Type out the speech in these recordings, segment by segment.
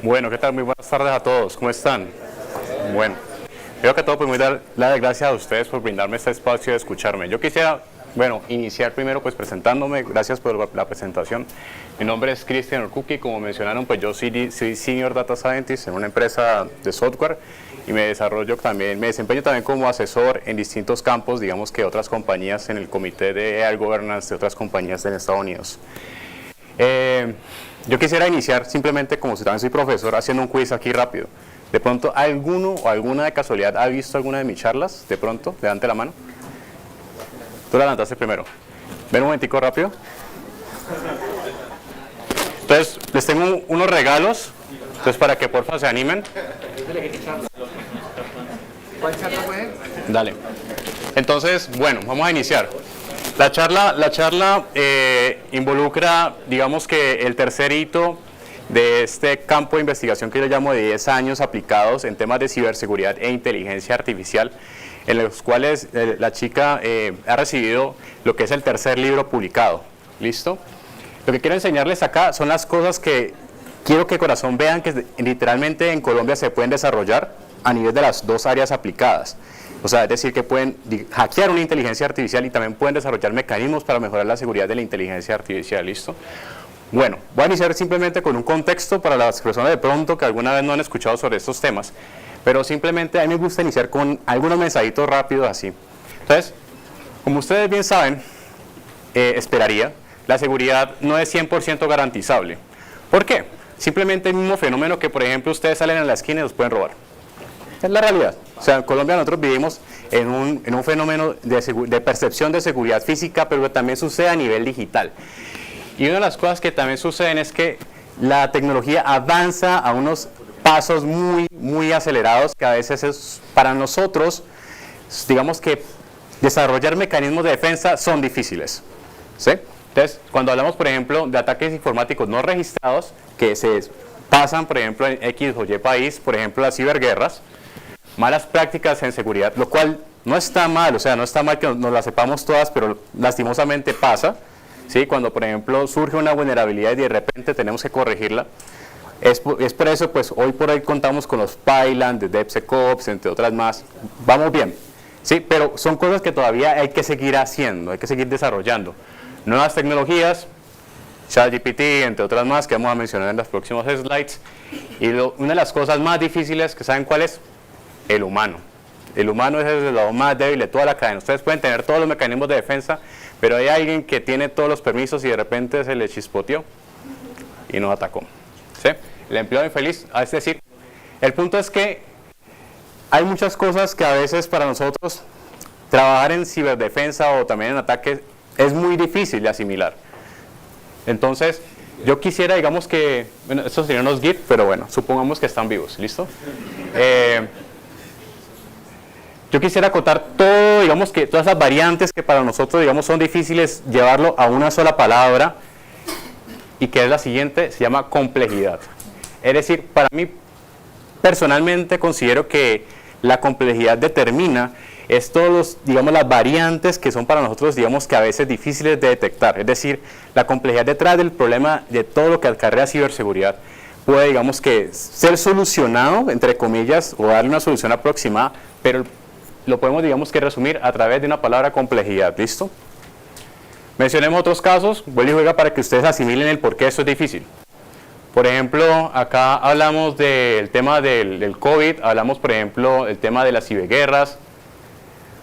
Bueno, ¿qué tal? Muy buenas tardes a todos. ¿Cómo están? Bueno, creo que todo, pues muy dar las gracias a ustedes por brindarme este espacio de escucharme. Yo quisiera, iniciar primero pues presentándome. Gracias por la presentación. Mi nombre es Cristian Orcuqui. Como mencionaron, pues yo soy Senior Data Scientist en una empresa de software y me desempeño también como asesor en distintos campos, digamos que otras compañías en el comité de AI Governance de otras compañías en Estados Unidos. Yo quisiera iniciar simplemente, como si también soy profesor, haciendo un quiz aquí rápido. De pronto, ¿alguno o alguna de casualidad ha visto alguna de mis charlas? De pronto, levante la mano. Tú la levantaste primero. Ven un momentico rápido. Entonces, les tengo unos regalos, entonces para que porfa se animen. ¿Cuál charla fue? Dale. Entonces, bueno, vamos a iniciar. La charla involucra, digamos que el tercer hito de este campo de investigación que yo llamo de 10 años aplicados en temas de ciberseguridad e inteligencia artificial, en los cuales la chica ha recibido lo que es el tercer libro publicado. ¿Listo? Lo que quiero enseñarles acá son las cosas que quiero que corazón vean que literalmente en Colombia se pueden desarrollar a nivel de las dos áreas aplicadas. O sea, es decir, que pueden hackear una inteligencia artificial y también pueden desarrollar mecanismos para mejorar la seguridad de la inteligencia artificial. ¿Listo? Bueno, voy a iniciar simplemente con un contexto para las personas de pronto que alguna vez no han escuchado sobre estos temas, pero simplemente a mí me gusta iniciar con algunos mensajitos rápidos así. Entonces, como ustedes bien saben, esperaría, la seguridad no es 100% garantizable. ¿Por qué? Simplemente el mismo fenómeno que, por ejemplo, ustedes salen a la esquina y los pueden robar. Es la realidad. O sea, en Colombia nosotros vivimos en un fenómeno de percepción de seguridad física, pero que también sucede a nivel digital. Y una de las cosas que también suceden es que la tecnología avanza a unos pasos muy acelerados, que a veces es para nosotros, digamos que desarrollar mecanismos de defensa son difíciles. ¿Sí? Entonces, cuando hablamos, por ejemplo, de ataques informáticos no registrados, que se pasan, por ejemplo, en X o Y país, por ejemplo, las ciberguerras, malas prácticas en seguridad, lo cual no está mal, o sea, no está mal que nos las sepamos todas, pero lastimosamente pasa, ¿sí? Cuando, por ejemplo, surge una vulnerabilidad y de repente tenemos que corregirla. Es por eso, pues, hoy por hoy contamos con los Python, de DevSecOps, entre otras más. Vamos bien, ¿sí? Pero son cosas que todavía hay que seguir haciendo, hay que seguir desarrollando. Nuevas tecnologías, ChatGPT, entre otras más, que vamos a mencionar en los próximos slides. Y una de las cosas más difíciles, que ¿saben cuál es? El humano. El humano es el lado más débil de toda la cadena. Ustedes pueden tener todos los mecanismos de defensa, pero hay alguien que tiene todos los permisos y de repente se le chispoteó y nos atacó. ¿Sí? El empleado infeliz, es decir, el punto es que hay muchas cosas que a veces para nosotros trabajar en ciberdefensa o también en ataques es muy difícil de asimilar. Entonces, yo quisiera, digamos que, bueno, estos serían unos GIF, pero bueno, supongamos que están vivos, ¿listo? Yo quisiera acotar todo, digamos que todas esas variantes que para nosotros, digamos, son difíciles llevarlo a una sola palabra y que es la siguiente, se llama complejidad. Es decir, para mí, personalmente considero que la complejidad determina es todos digamos, las variantes que son para nosotros, digamos, que a veces difíciles de detectar. Es decir, la complejidad detrás del problema de todo lo que acarrea ciberseguridad puede, digamos, que ser solucionado, entre comillas, o darle una solución aproximada, pero lo podemos, digamos, que resumir a través de una palabra complejidad. ¿Listo? Mencionemos otros casos, vuelvo y juega para que ustedes asimilen el por qué esto es difícil. Por ejemplo, acá hablamos del tema del COVID, hablamos, por ejemplo, del tema de las ciberguerras,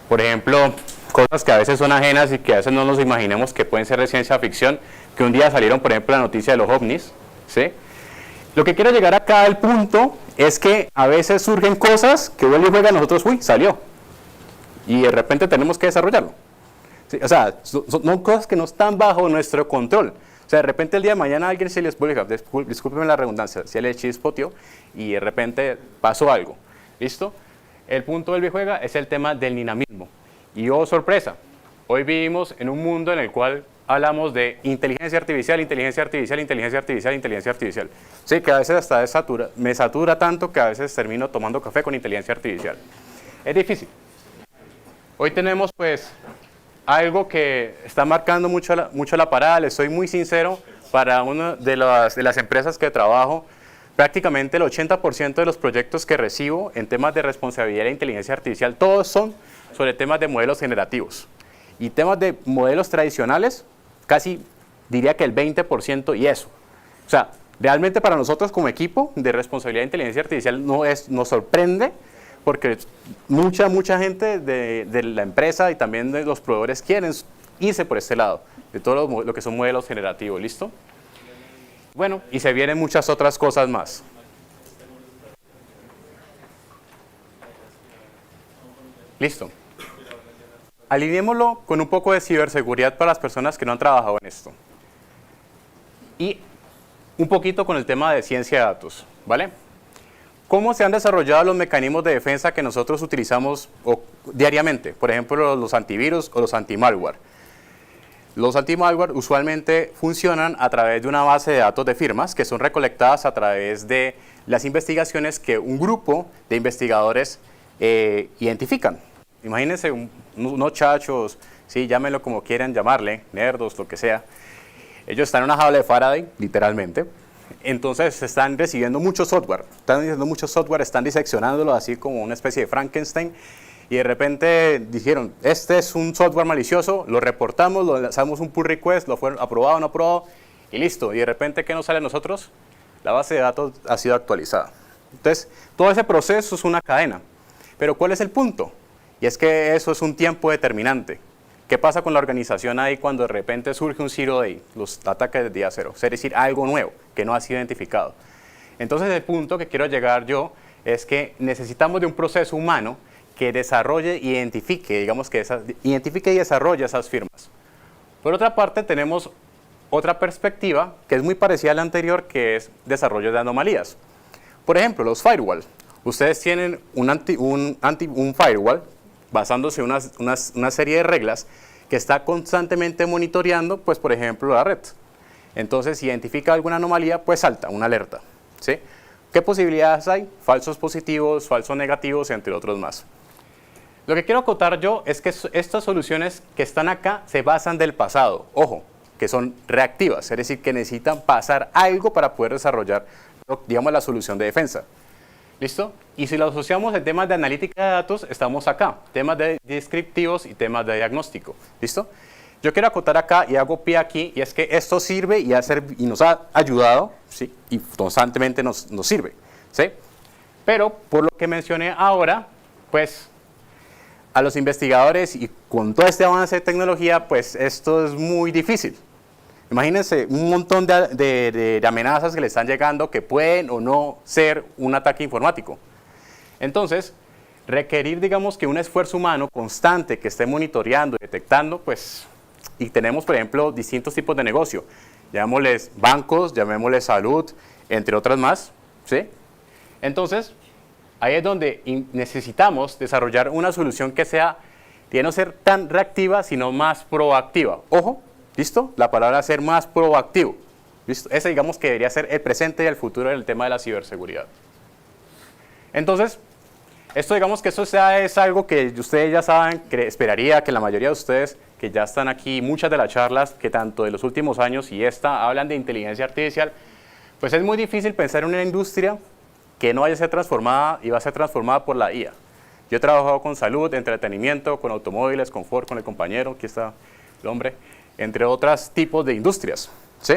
por ejemplo, cosas que a veces son ajenas y que a veces no nos imaginemos que pueden ser de ciencia ficción, que un día salieron, por ejemplo, la noticia de los ovnis, ¿sí? Lo que quiero llegar acá al punto es que a veces surgen cosas que vuelve y juega a nosotros, uy, salió, y de repente tenemos que desarrollarlo. ¿Sí? O sea, son cosas que no están bajo nuestro control. O sea, de repente el día de mañana a alguien se les vuelve, discúlpenme la redundancia, se le chispoteó y de repente pasó algo. ¿Listo? El punto del videojuego es el tema del dinamismo. Y oh, sorpresa, hoy vivimos en un mundo en el cual hablamos de inteligencia artificial, inteligencia artificial, inteligencia artificial, inteligencia artificial. Sí, que a veces hasta me satura tanto que a veces termino tomando café con inteligencia artificial. Es difícil. Hoy tenemos pues algo que está marcando mucho la parada, les soy muy sincero, para una de las empresas que trabajo, prácticamente el 80% de los proyectos que recibo en temas de responsabilidad e inteligencia artificial, todos son sobre temas de modelos generativos. Y temas de modelos tradicionales, casi diría que el 20% y eso. O sea, realmente para nosotros como equipo de responsabilidad e inteligencia artificial nos sorprende porque mucha gente de la empresa y también de los proveedores quieren irse por este lado, de todo lo que son modelos generativos, ¿listo? Bueno, y se vienen muchas otras cosas más. Listo. Alineémoslo con un poco de ciberseguridad para las personas que no han trabajado en esto. Y un poquito con el tema de ciencia de datos, ¿vale? ¿Cómo se han desarrollado los mecanismos de defensa que nosotros utilizamos diariamente? Por ejemplo, los antivirus o los anti-malware. Los anti-malware usualmente funcionan a través de una base de datos de firmas que son recolectadas a través de las investigaciones que un grupo de investigadores identifican. Imagínense unos chachos, sí, llámenlo como quieran llamarle, nerdos, lo que sea. Ellos están en una jaula de Faraday, literalmente. Entonces están recibiendo mucho software, están diseccionándolo así como una especie de Frankenstein. Y de repente dijeron, este es un software malicioso, lo reportamos, lo lanzamos un pull request, lo fueron aprobado o no aprobado, y listo. Y de repente, ¿qué nos sale a nosotros? La base de datos ha sido actualizada. Entonces, todo ese proceso es una cadena. Pero ¿cuál es el punto? Y es que eso es un tiempo determinante. ¿Qué pasa con la organización ahí cuando de repente surge un zero day, los ataques de día cero? Es decir, algo nuevo que no ha sido identificado. Entonces, el punto que quiero llegar yo es que necesitamos de un proceso humano que desarrolle y identifique, identifique y desarrolle esas firmas. Por otra parte, tenemos otra perspectiva que es muy parecida a la anterior, que es desarrollo de anomalías. Por ejemplo, los firewalls. Ustedes tienen un firewall basándose en una serie de reglas que está constantemente monitoreando, pues, por ejemplo, la red. Entonces, si identifica alguna anomalía, pues salta una alerta, ¿sí? ¿Qué posibilidades hay? Falsos positivos, falsos negativos, entre otros más. Lo que quiero acotar yo es que estas soluciones que están acá se basan del pasado, ojo, que son reactivas, es decir, que necesitan pasar algo para poder desarrollar, digamos, la solución de defensa. ¿Listo? Y si lo asociamos en temas de analítica de datos, estamos acá, temas de descriptivos y temas de diagnóstico. ¿Listo? Yo quiero acotar acá y hago pie aquí, y es que esto sirve y nos ha ayudado, ¿sí? Y constantemente nos sirve, ¿sí? Pero por lo que mencioné ahora, pues a los investigadores y con todo este avance de tecnología, pues esto es muy difícil. Imagínense un montón de amenazas que le están llegando que pueden o no ser un ataque informático. Entonces, requerir, digamos, que un esfuerzo humano constante que esté monitoreando, detectando, pues, y tenemos, por ejemplo, distintos tipos de negocio. Llamémosles bancos, llamémosles salud, entre otras más, ¿sí? Entonces, ahí es donde necesitamos desarrollar una solución que tiene no ser tan reactiva, sino más proactiva. Ojo, ¿listo? La palabra ser más proactivo. ¿Listo? Ese, digamos, que debería ser el presente y el futuro del tema de la ciberseguridad. Entonces, esto, digamos, que eso es algo que ustedes ya saben, que esperaría que la mayoría de ustedes que ya están aquí, muchas de las charlas que tanto de los últimos años y esta hablan de inteligencia artificial, pues es muy difícil pensar en una industria que no vaya a ser transformada y va a ser transformada por la IA. Yo he trabajado con salud, entretenimiento, con automóviles, con Ford, con el compañero, aquí está el hombre, entre otros tipos de industrias, ¿sí?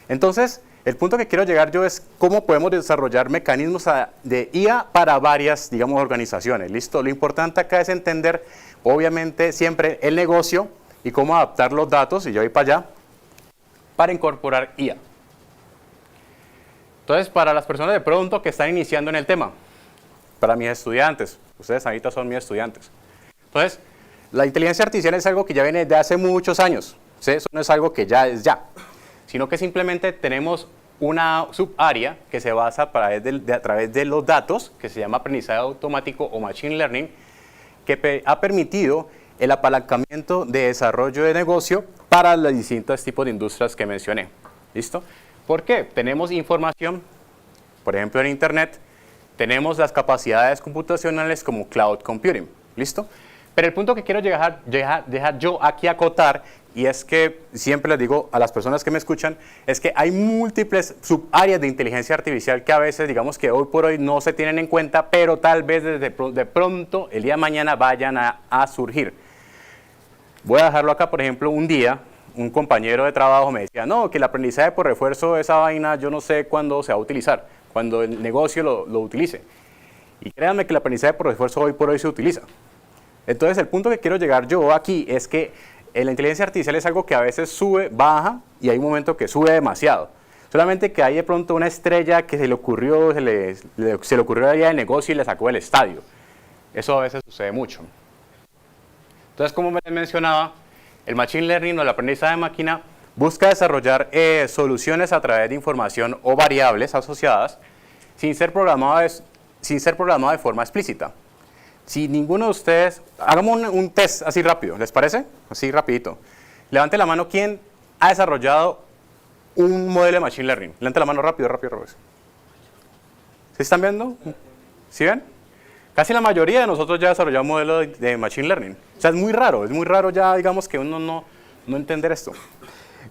Entonces, el punto que quiero llegar yo es cómo podemos desarrollar mecanismos de IA para varias, digamos, organizaciones, ¿listo? Lo importante acá es entender, obviamente, siempre el negocio y cómo adaptar los datos, y yo voy para allá, para incorporar IA. Entonces, para las personas de pronto que están iniciando en el tema, para mis estudiantes, ustedes ahorita son mis estudiantes. Entonces, la inteligencia artificial es algo que ya viene de hace muchos años, ¿sí? Eso no es algo que ya es ya, sino que simplemente tenemos una subárea que se basa a través de los datos, que se llama aprendizaje automático o machine learning, que ha permitido el apalancamiento de desarrollo de negocio para los distintos tipos de industrias que mencioné. ¿Listo? ¿Por qué? Tenemos información, por ejemplo en Internet, tenemos las capacidades computacionales como cloud computing. ¿Listo? Pero el punto que quiero dejar yo aquí acotar, y es que siempre les digo a las personas que me escuchan, es que hay múltiples subáreas de inteligencia artificial que a veces, digamos que hoy por hoy no se tienen en cuenta, pero tal vez de pronto, el día de mañana vayan a surgir. Voy a dejarlo acá, por ejemplo, un día, un compañero de trabajo me decía, no, que el aprendizaje por refuerzo, esa vaina, yo no sé cuándo se va a utilizar, cuando el negocio lo utilice. Y créanme que el aprendizaje por refuerzo hoy por hoy se utiliza. Entonces, el punto que quiero llegar yo aquí es que la inteligencia artificial es algo que a veces sube, baja, y hay un momento que sube demasiado. Solamente que hay de pronto una estrella que se le ocurrió, se le ocurrió la idea de negocio y le sacó del estadio. Eso a veces sucede mucho. Entonces, como les mencionaba, el Machine Learning o el aprendizaje de máquina busca desarrollar soluciones a través de información o variables asociadas sin ser programado de forma explícita. Si ninguno de ustedes, hagamos un test así rápido, ¿les parece? Así rapidito. Levante la mano, ¿quién ha desarrollado un modelo de Machine Learning? Levante la mano rápido, rápido, rápido. ¿Sí están viendo? ¿Sí ven? Casi la mayoría de nosotros ya desarrollamos un modelo de Machine Learning. O sea, es muy raro ya, digamos, que uno no entender esto.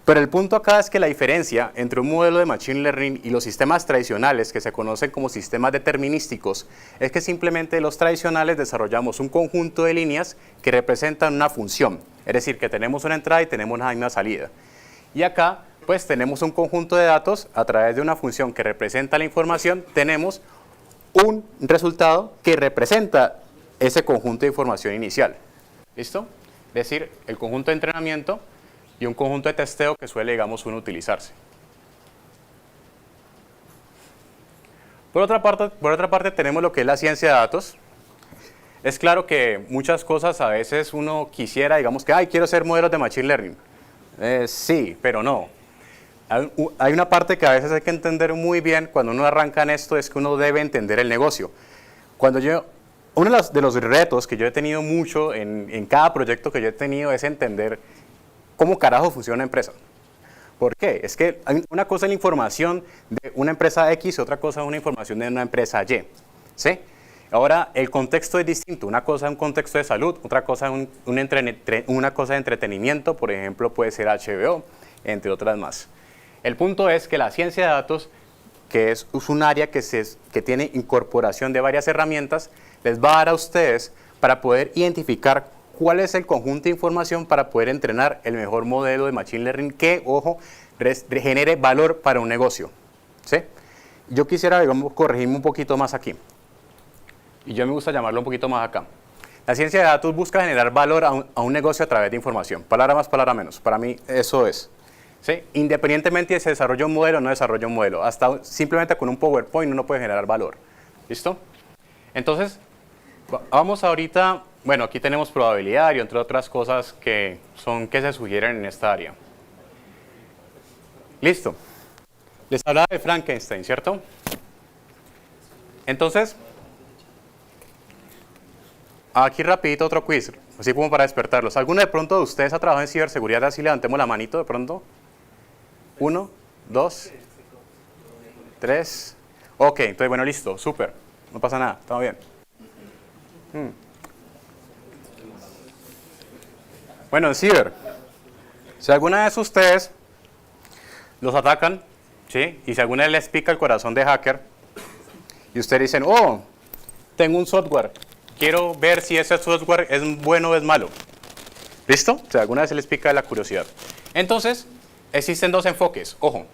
Pero el punto acá es que la diferencia entre un modelo de Machine Learning y los sistemas tradicionales, que se conocen como sistemas determinísticos, es que simplemente los tradicionales desarrollamos un conjunto de líneas que representan una función. Es decir, que tenemos una entrada y tenemos una salida. Y acá, pues, tenemos un conjunto de datos a través de una función que representa la información, tenemos un resultado que representa ese conjunto de información inicial. ¿Listo? Es decir, el conjunto de entrenamiento y un conjunto de testeo que suele, digamos, uno utilizarse. Por otra parte tenemos lo que es la ciencia de datos. Es claro que muchas cosas a veces uno quisiera, digamos que, quiero hacer modelos de Machine Learning. Sí, pero no. Hay una parte que a veces hay que entender muy bien cuando uno arranca en esto, es que uno debe entender el negocio. Uno de los retos que yo he tenido mucho en cada proyecto que yo he tenido es entender cómo carajo funciona una empresa. ¿Por qué? Es que una cosa es la información de una empresa X y otra cosa es una información de una empresa Y. ¿Sí? Ahora, el contexto es distinto. Una cosa es un contexto de salud, otra cosa es una cosa de entretenimiento, por ejemplo, puede ser HBO, entre otras más. El punto es que la ciencia de datos, que es un área que tiene incorporación de varias herramientas, les va a dar a ustedes para poder identificar cuál es el conjunto de información para poder entrenar el mejor modelo de Machine Learning que, ojo, genere valor para un negocio. ¿Sí? Yo quisiera, digamos, corregirme un poquito más aquí. Y yo me gusta llamarlo un poquito más acá. La ciencia de datos busca generar valor a un negocio a través de información. Palabra más, palabra menos. Para mí eso es. ¿Sí? Independientemente de si se desarrolla un modelo o no desarrolla un modelo. Hasta simplemente con un PowerPoint uno puede generar valor. ¿Listo? Entonces, vamos ahorita, bueno, aquí tenemos probabilidad y entre otras cosas que se sugieren en esta área. Listo. Les hablaba de Frankenstein, ¿cierto? Entonces, aquí rapidito otro quiz, así como para despertarlos. ¿Alguno de pronto de ustedes ha trabajado en ciberseguridad? Así levantemos la manito de pronto. 1, 2, 3. Ok, entonces bueno, listo, súper. No pasa nada, estamos bien. Bueno, en ciber, si alguna vez ustedes los atacan, ¿sí? Y si alguna vez les pica el corazón de hacker, y ustedes dicen, oh, tengo un software, quiero ver si ese software es bueno o es malo. ¿Listo? Si alguna vez se les pica la curiosidad. Entonces, existen dos enfoques. Ojo,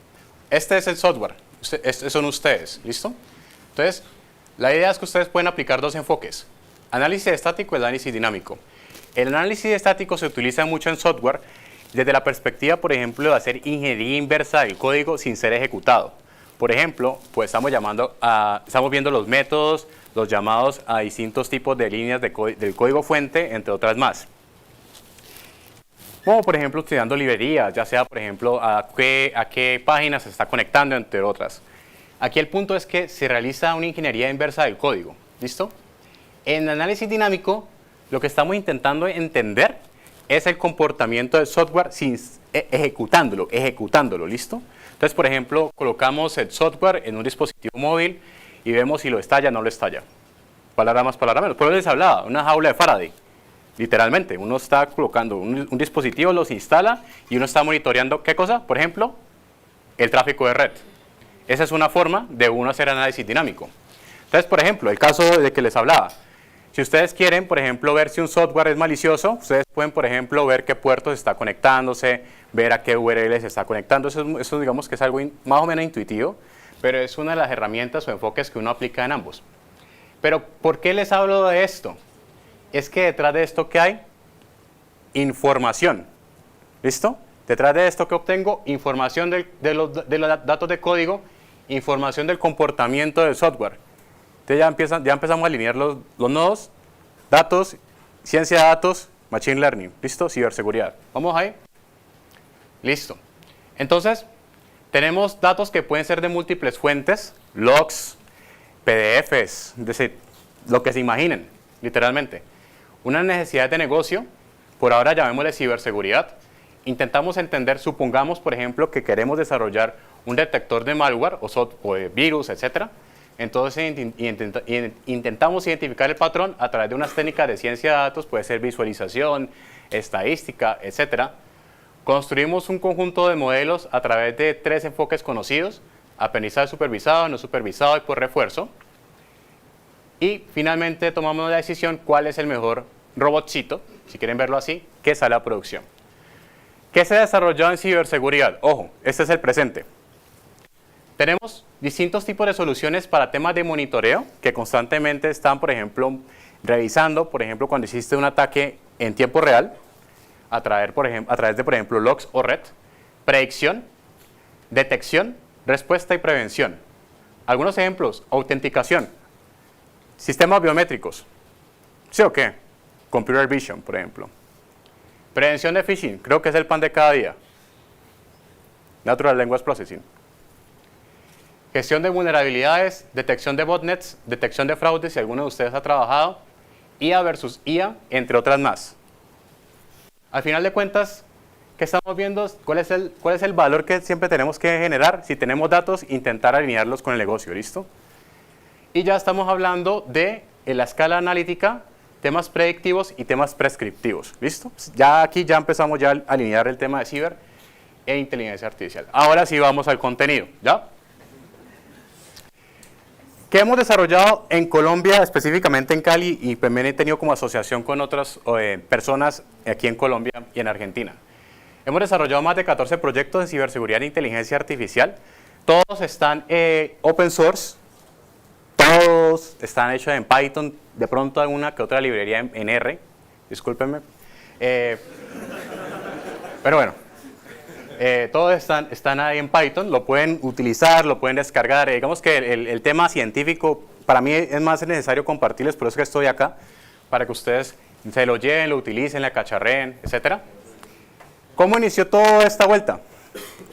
este es el software, estos son ustedes. ¿Listo? Entonces, la idea es que ustedes pueden aplicar dos enfoques. Análisis estático y análisis dinámico. El análisis estático se utiliza mucho en software desde la perspectiva, por ejemplo, de hacer ingeniería inversa del código sin ser ejecutado. Por ejemplo, pues estamos viendo los métodos, los llamados a distintos tipos de líneas del código fuente, entre otras más. Como por ejemplo estudiando librerías, ya sea por ejemplo a qué página se está conectando, entre otras. Aquí el punto es que se realiza una ingeniería inversa del código. ¿Listo? En análisis dinámico, lo que estamos intentando entender es el comportamiento del software ejecutándolo, ¿listo? Entonces, por ejemplo, colocamos el software en un dispositivo móvil y vemos si lo estalla o no lo estalla. Palabra más, palabra menos. Por eso les hablaba, una jaula de Faraday. literalmente. Uno está colocando un dispositivo, los instala y uno está monitoreando, ¿qué cosa? Por ejemplo, el tráfico de red. Esa es una forma de uno hacer análisis dinámico. Entonces, por ejemplo, el caso de que les hablaba. Si ustedes quieren, por ejemplo, ver si un software es malicioso, ustedes pueden, por ejemplo, ver qué puertos está conectándose, ver a qué URL se está conectando. Eso digamos que es algo más o menos intuitivo, pero es una de las herramientas o enfoques que uno aplica en ambos. Pero, ¿por qué les hablo de esto? Es que detrás de esto, ¿qué hay? Información. ¿Listo? Detrás de esto, ¿qué obtengo? Información de los datos de código, información del comportamiento del software. Entonces ya empezamos a alinear los nodos, datos, ciencia de datos, machine learning. ¿Listo? Ciberseguridad. ¿Vamos ahí? Listo. Entonces, tenemos datos que pueden ser de múltiples fuentes, logs, PDFs, lo que se imaginen, literalmente. Una necesidad de negocio, por ahora llamémosle ciberseguridad. Intentamos entender, supongamos, por ejemplo, que queremos desarrollar un detector de malware o de virus, etc. Entonces intentamos identificar el patrón a través de unas técnicas de ciencia de datos, puede ser visualización, estadística, etc. Construimos un conjunto de modelos a través de 3 enfoques conocidos: aprendizaje supervisado, no supervisado y por refuerzo. Y finalmente tomamos la decisión cuál es el mejor robotcito, si quieren verlo así, que sale a producción. ¿Qué se ha desarrollado en ciberseguridad? Ojo, este es el presente. Tenemos distintos tipos de soluciones para temas de monitoreo que constantemente están, por ejemplo, revisando, por ejemplo, cuando existe un ataque en tiempo real, a través de, por ejemplo, logs o red, predicción, detección, respuesta y prevención. Algunos ejemplos: autenticación, sistemas biométricos, ¿sí o qué? Computer vision, por ejemplo. Prevención de phishing, creo que es el pan de cada día. Natural Language Processing. Gestión de vulnerabilidades, detección de botnets, detección de fraudes, si alguno de ustedes ha trabajado, IA versus IA, entre otras más. Al final de cuentas, ¿qué estamos viendo? ¿Cuál es el valor que siempre tenemos que generar? Si tenemos datos, intentar alinearlos con el negocio, ¿listo? Y ya estamos hablando de, en la escala analítica, temas predictivos y temas prescriptivos, ¿listo? Ya aquí ya empezamos ya a alinear el tema de ciber e inteligencia artificial. Ahora sí vamos al contenido, ¿ya? ¿Qué hemos desarrollado en Colombia, específicamente en Cali, y también he tenido como asociación con otras personas aquí en Colombia y en Argentina? Hemos desarrollado más de 14 proyectos en ciberseguridad e inteligencia artificial. Todos están open source, todos están hechos en Python, de pronto alguna que otra librería en R, discúlpenme. Pero bueno. Todos están ahí en Python, lo pueden utilizar, lo pueden descargar. Digamos que el tema científico para mí es más necesario compartirles, por eso que estoy acá, para que ustedes se lo lleven, lo utilicen, la cacharreen, etc. ¿Cómo inició toda esta vuelta?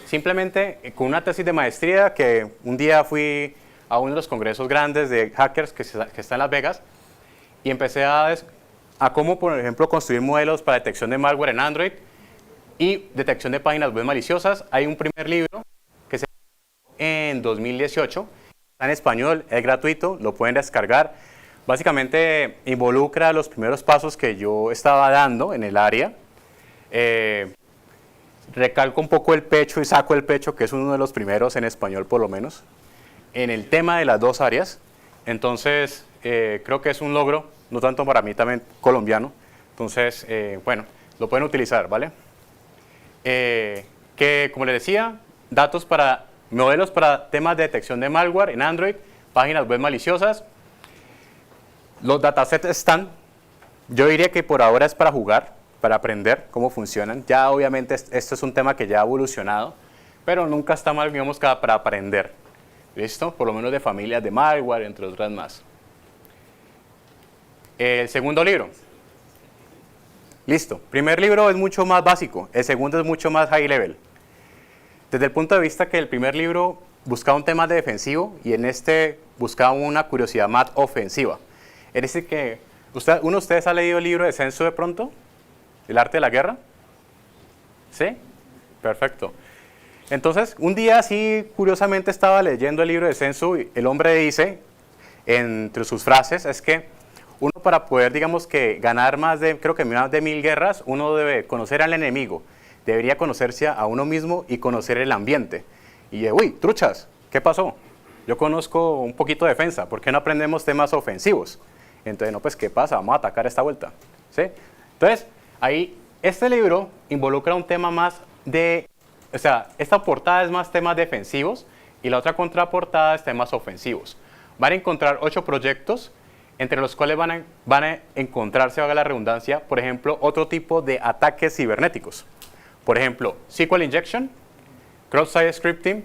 Simplemente con una tesis de maestría que un día fui a uno de los congresos grandes de hackers que está en Las Vegas y empecé a cómo, por ejemplo, construir modelos para detección de malware en Android y detección de páginas web maliciosas. Hay un primer libro que se en 2018, está en español, es gratuito, lo pueden descargar. Básicamente involucra los primeros pasos que yo estaba dando en el área. Recalco un poco el pecho y saco el pecho, que es uno de los primeros en español por lo menos, en el tema de las dos áreas. Entonces creo que es un logro, no tanto para mí, también colombiano. Entonces, bueno, lo pueden utilizar, ¿vale? Que, como les decía, modelos para temas de detección de malware en Android, páginas web maliciosas. Los datasets están, yo diría que por ahora es para jugar, para aprender cómo funcionan. Ya obviamente esto es un tema que ya ha evolucionado, pero nunca está mal, digamos, para aprender. ¿Listo? Por lo menos de familias de malware, entre otras más. El segundo libro. Listo. Primer libro es mucho más básico, el segundo es mucho más high level. Desde el punto de vista que el primer libro buscaba un tema de defensivo y en este buscaba una curiosidad más ofensiva. Es decir que, ¿uno de ustedes ha leído el libro de Sun Tzu de pronto? ¿El arte de la guerra? ¿Sí? Perfecto. Entonces, un día así, curiosamente, estaba leyendo el libro de Sun Tzu y el hombre dice, entre sus frases, es que Uno para poder, digamos que ganar creo que más de 1000 guerras, uno debe conocer al enemigo, debería conocerse a uno mismo y conocer el ambiente. Y uy, truchas, ¿qué pasó? Yo conozco un poquito de defensa, ¿por qué no aprendemos temas ofensivos? Entonces, no, pues, ¿qué pasa? Vamos a atacar esta vuelta, ¿sí? Entonces, ahí, este libro involucra un tema más o sea, esta portada es más temas defensivos y la otra contraportada es temas ofensivos. Van a encontrar 8 proyectos, entre los cuales van a encontrarse, valga la redundancia, por ejemplo, otro tipo de ataques cibernéticos. Por ejemplo, SQL Injection, Cross-Site Scripting,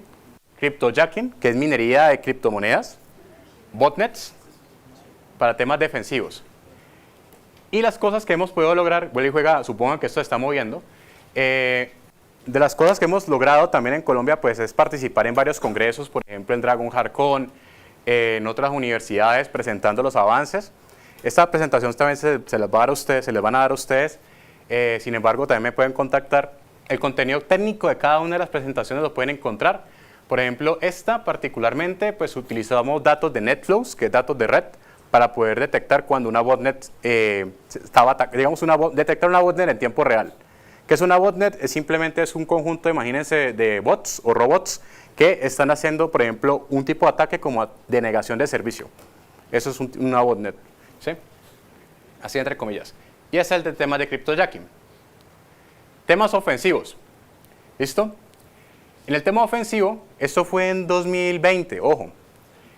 Cryptojacking, que es minería de criptomonedas, botnets, para temas defensivos. Y las cosas que hemos podido lograr, vuelve y juega, supongan que esto se está moviendo, de las cosas que hemos logrado también en Colombia, pues es participar en varios congresos, por ejemplo en Dragon Hardcon, en otras universidades presentando los avances. Esta presentación también se les va a dar a ustedes, se les van a dar a ustedes, sin embargo también me pueden contactar. El contenido técnico de cada una de las presentaciones lo pueden encontrar. Por ejemplo, esta particularmente, pues utilizamos datos de NetFlows, que es datos de red, para poder detectar cuando una botnet detectar una botnet en tiempo real. ¿Qué es una botnet? Simplemente es un conjunto, imagínense, de bots o robots que están haciendo, por ejemplo, un tipo de ataque como de negación de servicio. Eso es una botnet, ¿sí? Así entre comillas. Y ese es el tema de cryptojacking. Temas ofensivos. ¿Listo? En el tema ofensivo, esto fue en 2020, ojo.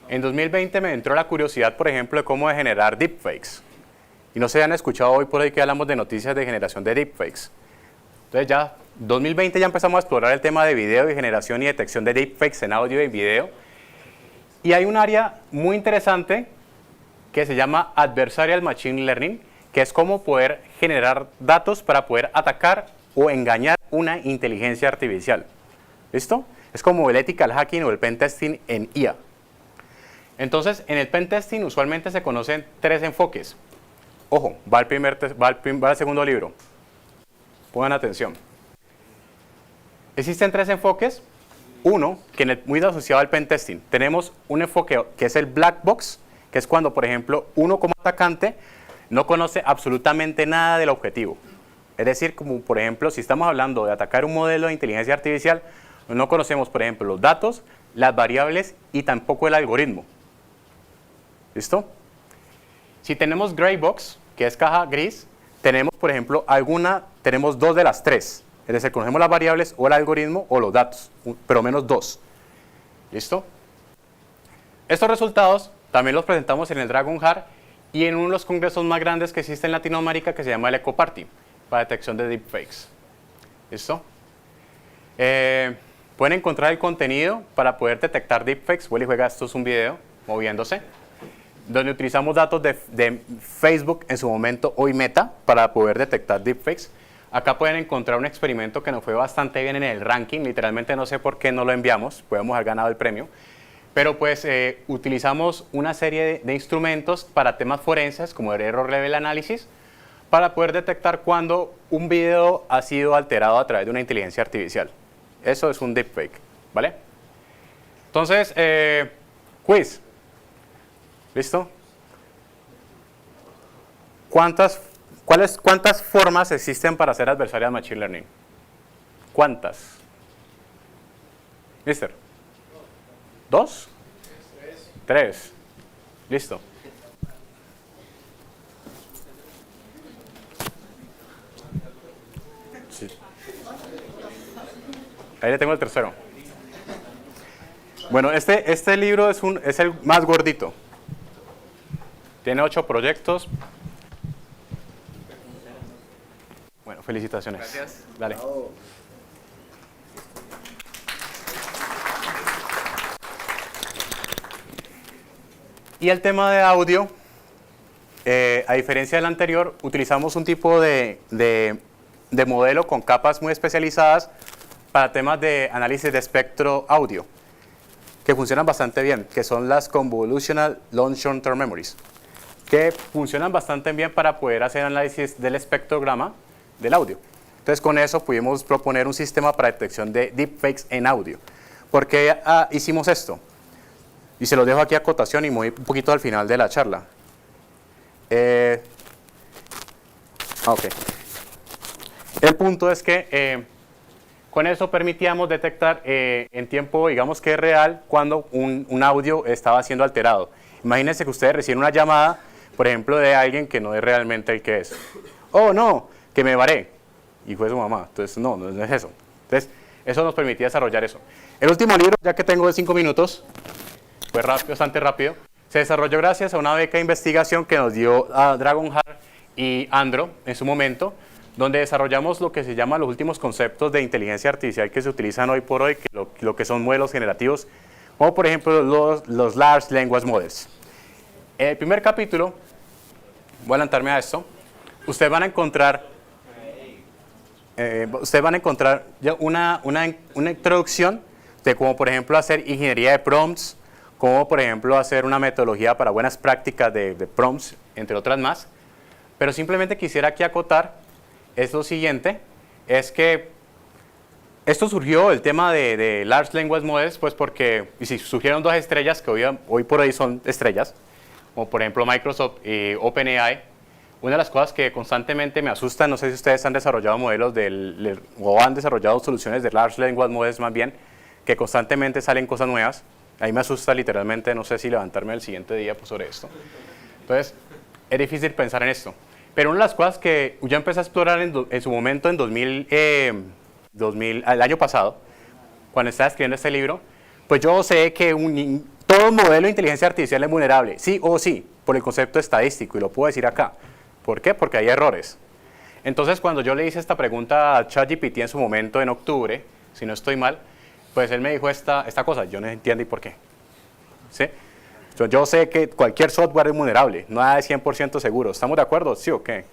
En 2020 me entró la curiosidad, por ejemplo, de cómo generar deepfakes. Y no se han escuchado hoy por ahí que hablamos de noticias de generación de deepfakes. Entonces ya, 2020 ya empezamos a explorar el tema de video y generación y detección de deepfakes en audio y video. Y hay un área muy interesante que se llama Adversarial Machine Learning, que es cómo poder generar datos para poder atacar o engañar una inteligencia artificial. ¿Listo? Es como el ethical hacking o el pentesting en IA. Entonces, en el pentesting usualmente se conocen 3 enfoques. Ojo, va al segundo libro. Pongan atención. Existen 3 enfoques. Uno, que muy asociado al pentesting. Tenemos un enfoque que es el black box, que es cuando, por ejemplo, uno como atacante no conoce absolutamente nada del objetivo. Es decir, como por ejemplo, si estamos hablando de atacar un modelo de inteligencia artificial, no conocemos, por ejemplo, los datos, las variables y tampoco el algoritmo. ¿Listo? Si tenemos gray box, que es caja gris, tenemos, por ejemplo, tenemos 2 de las 3. Es decir, conocemos las variables o el algoritmo o los datos, pero menos 2. ¿Listo? Estos resultados también los presentamos en el Dragon Heart y en uno de los congresos más grandes que existe en Latinoamérica, que se llama el EcoParty, para detección de deepfakes. ¿Listo? Pueden encontrar el contenido para poder detectar deepfakes. Willy juega, esto es un video moviéndose, donde utilizamos datos de Facebook en su momento, hoy Meta, para poder detectar deepfakes. Acá pueden encontrar un experimento que nos fue bastante bien en el ranking, literalmente no sé por qué no lo enviamos, podemos haber ganado el premio, pero pues utilizamos una serie de instrumentos para temas forenses, como el Error Level Analysis, para poder detectar cuando un video ha sido alterado a través de una inteligencia artificial. Eso es un deepfake, ¿vale? Entonces, quiz. ¿Listo? ¿Cuántas formas existen para hacer adversarial machine learning? ¿Cuántas? ¿Mister? 2? 3. Listo. Sí. Ahí le tengo el tercero. Bueno, este libro es el más gordito. Tiene 8 proyectos. Bueno, felicitaciones. Gracias. Dale. Y el tema de audio, a diferencia del anterior, utilizamos un tipo de modelo con capas muy especializadas para temas de análisis de espectro audio, que funcionan bastante bien, que son las Convolutional Long Short Term Memories, que funcionan bastante bien para poder hacer análisis del espectrograma del audio. Entonces, con eso pudimos proponer un sistema para detección de deepfakes en audio. ¿Por qué hicimos esto? Y se lo dejo aquí a acotación y muy un poquito al final de la charla. Ok. El punto es que con eso permitíamos detectar en tiempo, digamos que real, cuando un audio estaba siendo alterado. Imagínense que ustedes reciben una llamada, por ejemplo, de alguien que no es realmente el que es. Oh, no, que me varé. Y fue su mamá. Entonces, no es eso. Entonces, eso nos permitía desarrollar eso. El último libro, ya que tengo de 5 minutos, fue bastante rápido, se desarrolló gracias a una beca de investigación que nos dio a Dragonheart y Andro en su momento, donde desarrollamos lo que se llama los últimos conceptos de inteligencia artificial que se utilizan hoy por hoy, que lo que son modelos generativos, como por ejemplo los Large Language Models. En el primer capítulo, voy a adelantarme a esto, ustedes van a encontrar ya una introducción de cómo, por ejemplo, hacer ingeniería de prompts, cómo, por ejemplo, hacer una metodología para buenas prácticas de prompts, entre otras más. Pero simplemente quisiera aquí acotar es lo siguiente, es que esto surgió, el tema de Large Language Models, pues porque surgieron dos estrellas que hoy por hoy son estrellas, como por ejemplo Microsoft y OpenAI. Una de las cosas que constantemente me asusta, no sé si ustedes han desarrollado modelos o han desarrollado soluciones de Large Language Models más bien, que constantemente salen cosas nuevas. Ahí me asusta literalmente, no sé si levantarme el siguiente día pues, sobre esto. Entonces, es difícil pensar en esto. Pero una de las cosas que yo empecé a explorar en su momento, en el año pasado, cuando estaba escribiendo este libro, pues yo sé que todo modelo de inteligencia artificial es vulnerable, sí o sí, por el concepto estadístico, y lo puedo decir acá. ¿Por qué? Porque hay errores. Entonces, cuando yo le hice esta pregunta a ChatGPT en su momento, en octubre, si no estoy mal, pues él me dijo esta cosa, yo no entiendo y por qué. ¿Sí? Entonces, yo sé que cualquier software es vulnerable, nada es 100% seguro. ¿Estamos de acuerdo? ¿Sí o qué?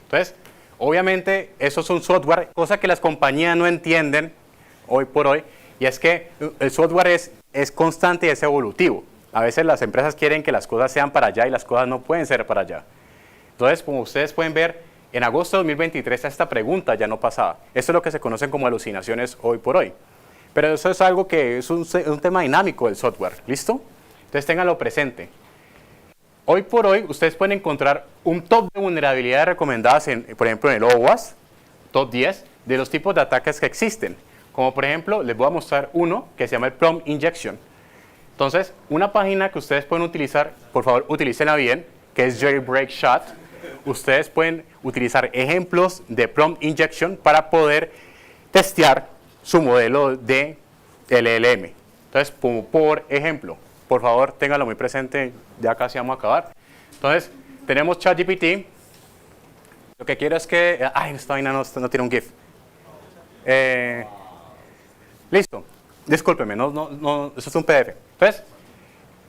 Entonces, obviamente, eso es un software, cosa que las compañías no entienden hoy por hoy, y es que el software es constante y es evolutivo. A veces las empresas quieren que las cosas sean para allá y las cosas no pueden ser para allá. Entonces, como ustedes pueden ver, en agosto de 2023 esta pregunta ya no pasaba. Esto es lo que se conocen como alucinaciones hoy por hoy. Pero eso es algo que es un tema dinámico del software. ¿Listo? Entonces, ténganlo presente. Hoy por hoy, ustedes pueden encontrar un top de vulnerabilidades recomendadas, por ejemplo, en el OWASP, top 10, de los tipos de ataques que existen. Como por ejemplo, les voy a mostrar uno que se llama el Prompt Injection. Entonces, una página que ustedes pueden utilizar, por favor, utilícenla bien, que es Jailbreak Shot. Ustedes pueden utilizar ejemplos de Prompt Injection para poder testear su modelo de LLM. Entonces, por ejemplo, por favor, ténganlo muy presente, ya casi vamos a acabar. Entonces, tenemos ChatGPT. Lo que quiero es que... Ay, esta vaina no tiene un GIF. Listo. Discúlpeme, eso es un PDF. Entonces,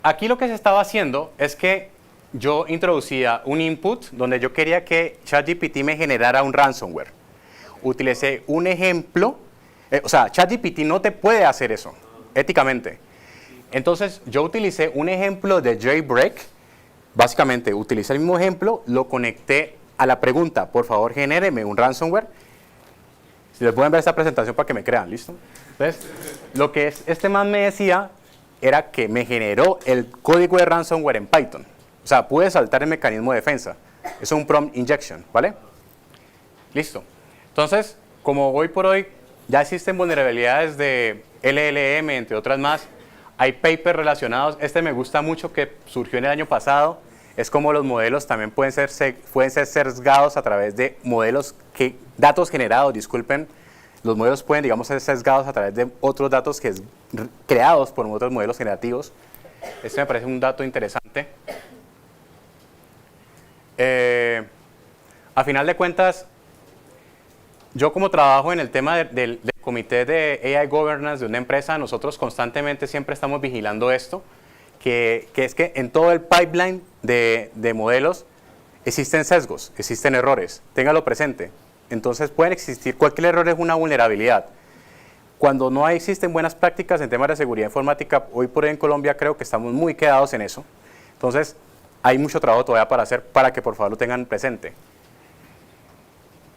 aquí lo que se estaba haciendo es que yo introducía un input donde yo quería que ChatGPT me generara un ransomware. Utilicé un ejemplo, o sea, ChatGPT no te puede hacer eso, éticamente. Entonces, yo utilicé un ejemplo de jailbreak. Básicamente, utilicé el mismo ejemplo, lo conecté a la pregunta, por favor, genéreme un ransomware. Si les pueden ver esta presentación para que me crean, ¿listo? Entonces, lo que este man me decía era que me generó el código de ransomware en Python. O sea, pude saltar el mecanismo de defensa. Es un prompt injection, ¿vale? Listo. Entonces, como hoy por hoy ya existen vulnerabilidades de LLM, entre otras más, hay papers relacionados. Este me gusta mucho, que surgió en el año pasado. Es como los modelos también pueden ser sesgados a través de datos generados, disculpen. Los modelos pueden, digamos, ser sesgados a través de otros datos creados por otros modelos generativos. Este me parece un dato interesante. A final de cuentas, yo como trabajo en el tema del comité de AI Governance de una empresa, nosotros constantemente siempre estamos vigilando esto, que es que en todo el pipeline de modelos existen sesgos, existen errores, téngalo presente. Entonces pueden existir, cualquier error es una vulnerabilidad. Cuando no existen buenas prácticas en temas de seguridad informática, hoy por hoy en Colombia creo que estamos muy quedados en eso. Entonces hay mucho trabajo todavía para hacer, para que por favor lo tengan presente.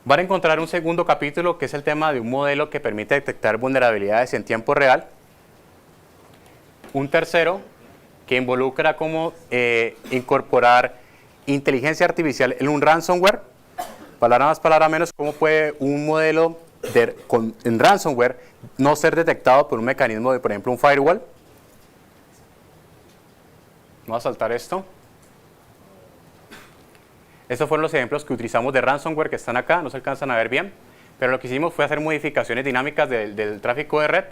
Van a encontrar un segundo capítulo que es el tema de un modelo que permite detectar vulnerabilidades en tiempo real. Un tercero que involucra cómo incorporar inteligencia artificial en un ransomware. Palabra más, palabra menos, cómo puede un modelo en ransomware no ser detectado por un mecanismo de, por ejemplo, un firewall. Vamos a saltar esto. Estos fueron los ejemplos que utilizamos de ransomware que están acá, no se alcanzan a ver bien, pero lo que hicimos fue hacer modificaciones dinámicas del tráfico de red.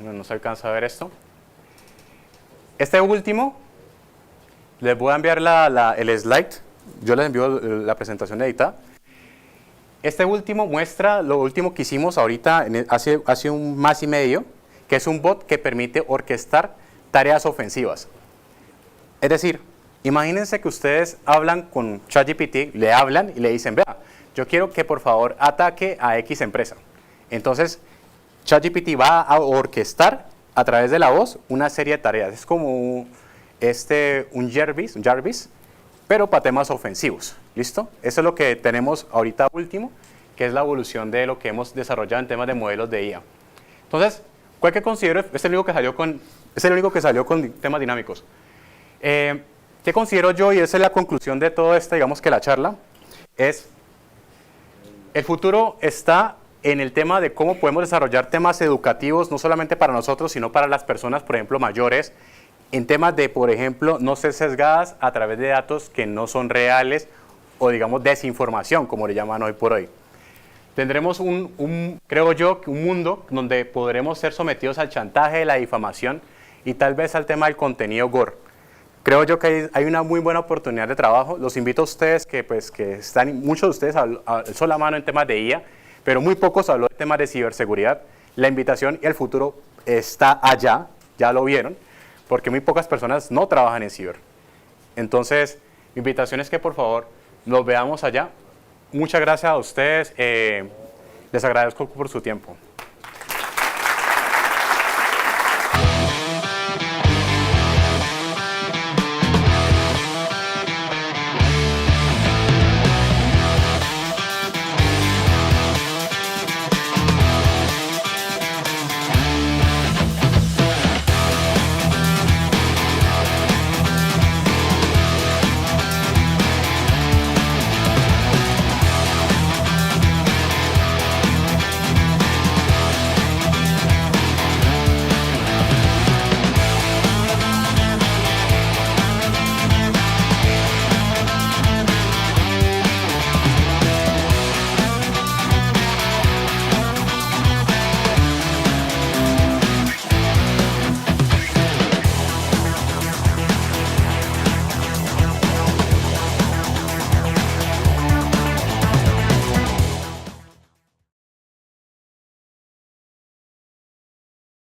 No se alcanza a ver esto. Este último, les voy a enviar el slide, yo les envío la presentación editada. Este último muestra lo último que hicimos ahorita, hace un mes y medio, que es un bot que permite orquestar tareas ofensivas. Es decir, imagínense que ustedes hablan con ChatGPT, le hablan y le dicen, vea, yo quiero que por favor ataque a X empresa. Entonces, ChatGPT va a orquestar a través de la voz una serie de tareas. Es como un Jarvis, pero para temas ofensivos. ¿Listo? Eso es lo que tenemos ahorita último, que es la evolución de lo que hemos desarrollado en temas de modelos de IA. Entonces, ¿cuál que considero? Este es el único que salió con temas dinámicos. ¿Qué considero yo? Y esa es la conclusión de todo esto, digamos que la charla, es el futuro está en el tema de cómo podemos desarrollar temas educativos, no solamente para nosotros, sino para las personas, por ejemplo, mayores, en temas de, por ejemplo, no ser sesgadas a través de datos que no son reales o, digamos, desinformación, como le llaman hoy por hoy. Tendremos creo yo, un mundo donde podremos ser sometidos al chantaje, la difamación y tal vez al tema del contenido gore. Creo yo que hay una muy buena oportunidad de trabajo. Los invito a ustedes que están, muchos de ustedes alzó la mano en temas de IA, pero muy pocos habló de temas de ciberseguridad. La invitación y el futuro está allá, ya lo vieron, porque muy pocas personas no trabajan en ciber. Entonces, mi invitación es que por favor nos veamos allá. Muchas gracias a ustedes, les agradezco por su tiempo.